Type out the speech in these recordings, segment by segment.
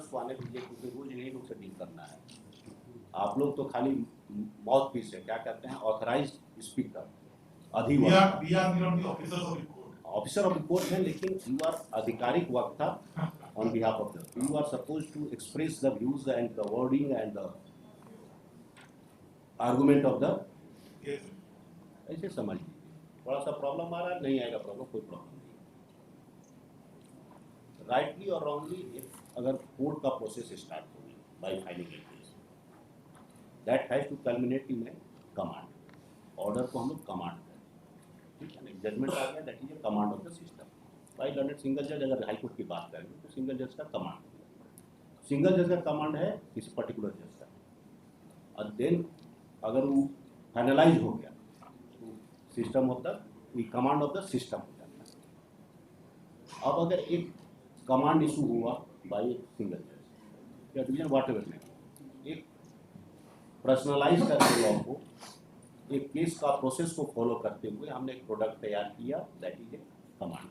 Officers को आने दीजिए, क्योंकि रोज यही लोग से डील करना है। आप लोग तो खाली माउथ पीस है, क्या कहते हैं, ऑथराइज्ड स्पीकर, अधिवक्ता, ऑफिसर ऑफ द कोर्ट है, लेकिन यू आर आधिकारिक वक्ता on behalf of the, you are suppose to express the views and the wording and the argument of the, ऐसे समझ लीजिए। थोड़ा सा प्रॉब्लम आ रहा है, नहीं आएगा प्रॉब्लम, कोई प्रॉब्लम नहीं। राइटली और रॉन्गली अगर कोर्ट का प्रोसेस स्टार्ट हो गया by filing a case, that has to culminate in a command. Order को हम लोग कमांड करें, ठीक है ना, जजमेंट आ गया, that is a command of the system by learned single जज। अगर हाई कोर्ट की बात करेंगे तो सिंगल जज का कमांड, सिंगल जज का कमांड है किसी पर्टिकुलर जज का, और देन अगर वो फाइनलाइज हो गया तो system of the, command of the system हो जाता है। अब अगर एक कमांड इशू हुआ बाई सिंगल जज या डिवीजन वाट एवर में, एक पर्सनलाइज करके लॉ को, एक केस का प्रोसेस को फॉलो करते हुए हमने एक प्रोडक्ट तैयार किया, दैट इज ए कमांड।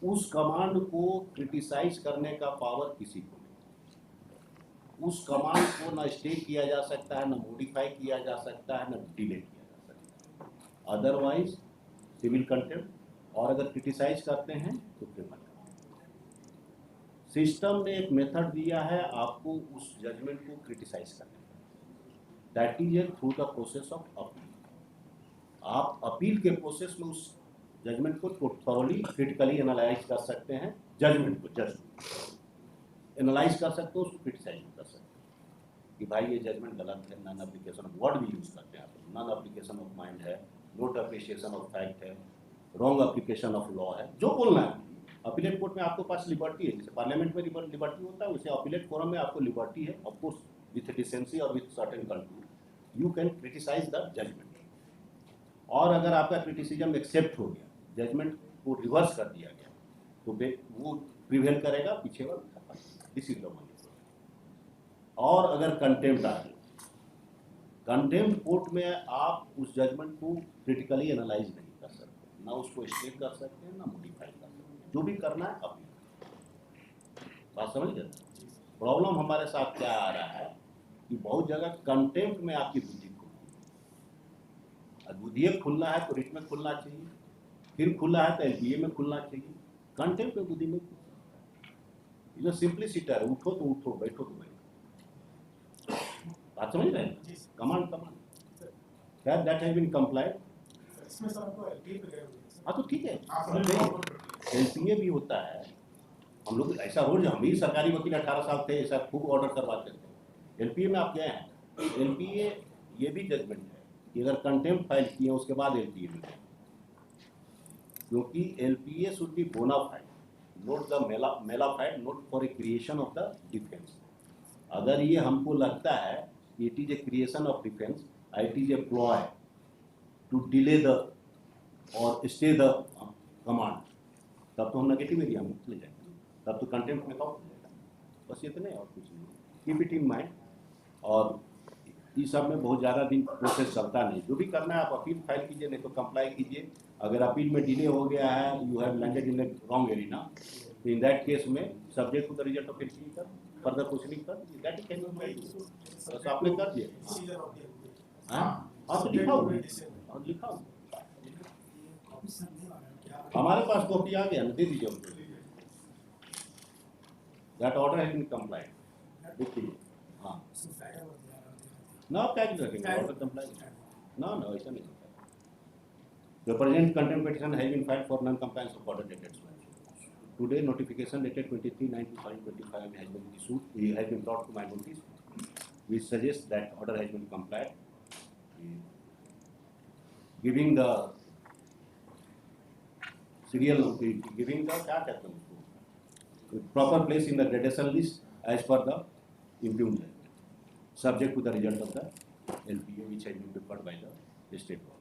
उस कमांड को क्रिटिसाइज करने का पावर किसी को नहीं। उस कमांड को ना स्टे किया जा सकता है, ना मॉडिफाई किया जा सकता है, ना डिले किया जा सकता है, अदरवाइज सिविल कंटेम्प्ट, और अगर क्रिटिसाइज करते हैं तो क्रिमिनल। सिस्टम ने एक मेथड दिया है आपको उस जजमेंट को क्रिटिसाइज करने का, that is A through the process of appeal. आप अपील के प्रोसेस में उस जजमेंट को थॉरली क्रिटिकली एनालाइज कर सकते हैं, जजमेंट को एनालाइज कर सकते हो, उसको क्रिटिसाइज कर सकते हैं कि भाई ये जजमेंट गलत है, नॉन एप्लीकेशन ऑफ वर्ड भी यूज करते हैं आप, नॉन एप्लीकेशन ऑफ माइंड है, नोट अप्रिशिएशन ऑफ फैक्ट है, रॉन्ग एप्लीकेशन ऑफ लॉ है, जो बोलना है। अपीलेट कोर्ट में आपके पास लिबर्टी है, जैसे पार्लियामेंट में लिबर्टी होता है, वैसे अपीलेट फोरम में आपको लिबर्टी है, ऑफ कोर्स विथ डिसेंसी और with certain control, you can criticise the judgment. और अगर आपका क्रिटिसिज्म एक्सेप्ट हो गया, जजमेंट को रिवर्स कर दिया गया, तो वो प्रिवेल करेगा पीछे वाला, दिस इज द वन। और अगर कंटेम्प्ट आ गया, कंटेम्प्ट कोर्ट में आप उस जजमेंट को क्रिटिकली एनालाइज नहीं कर सकते, ना उसको स्टे कर सकते हैं, ना मॉडिफाई कर सकते हैं, जो भी करना है अपील। बात समझ गए? प्रॉब्लम हमारे साथ क्या आ रहा है कि बहुत जगह कंटेम्प्ट में आपकी बुद्धि खुलती है। बुद्धि खुलना है तो रिट में खुलना चाहिए, फिर खुला है तो एलपीए में खुलना चाहिए, कंटेम्प्ट में बुद्धि में खुलना। सिंपलिसिटी है, उठो तो उठो, बैठो तो बैठो। बात समझ रहे हैं? कमांड खैर दैट हैज बीन कंप्लाइड। हाँ तो ठीक है, एलपीए भी होता है। हम लोग ऐसा रोज, हम ही सरकारी वकील 18 साल थे, ऐसा खूब ऑर्डर करवाते थे। एलपीए में आप गए हैं, एलपीए ये भी जजमेंट है कि अगर कंटेम्प्ट फाइल किए उसके बाद एलपीए में, क्योंकि LPA should be bona fide, not the mala fide, not for a creation of the defence. अगर ये हमको लगता है it is a creation of defence, it is a ploy to delay the और स्टे द कमांड, तब तो हम नेगेटिव एरिया में चले जाएंगे, तब तो कंटेम्प्ट में काउंट हो जाएगा। बस इतने और कुछ नहीं, कीप इट इन माइंड। और इस सब में बहुत ज़्यादा दिन प्रोसेस चलता नहीं, जो भी करना है आप अपील फाइल कीजिए, नहीं तो कंप्लाई कीजिए। अगर अपील में डिले हो गया है, you have landed in a wrong arena, तो इन दैट केस में subject to the result of LPA कर फर्दर प्रोसीडिंग कर दीजिए, दैट इज कैन बी। बस आपने कर दिया, हाँ तो लिखा और लिखा हमारे पास कॉपी आ गया ना, दे दीजिए हमको। That order has been complied, देखिए। हाँ ना, आप क्या रखेंगे ऑर्डर कंप्लाई, ना ऐसा नहीं होता। The present contempt petition has been filed for non-compliance of order dated. Today, notification dated 23/9/2025 has been issued. It has been brought to my notice. We suggest that order has been complied, giving the serial, giving the क्या कहते हैं उसको, proper place in the gradation list as per the impugned judgment, subject to the result of the LPA which has been prepared by the state court.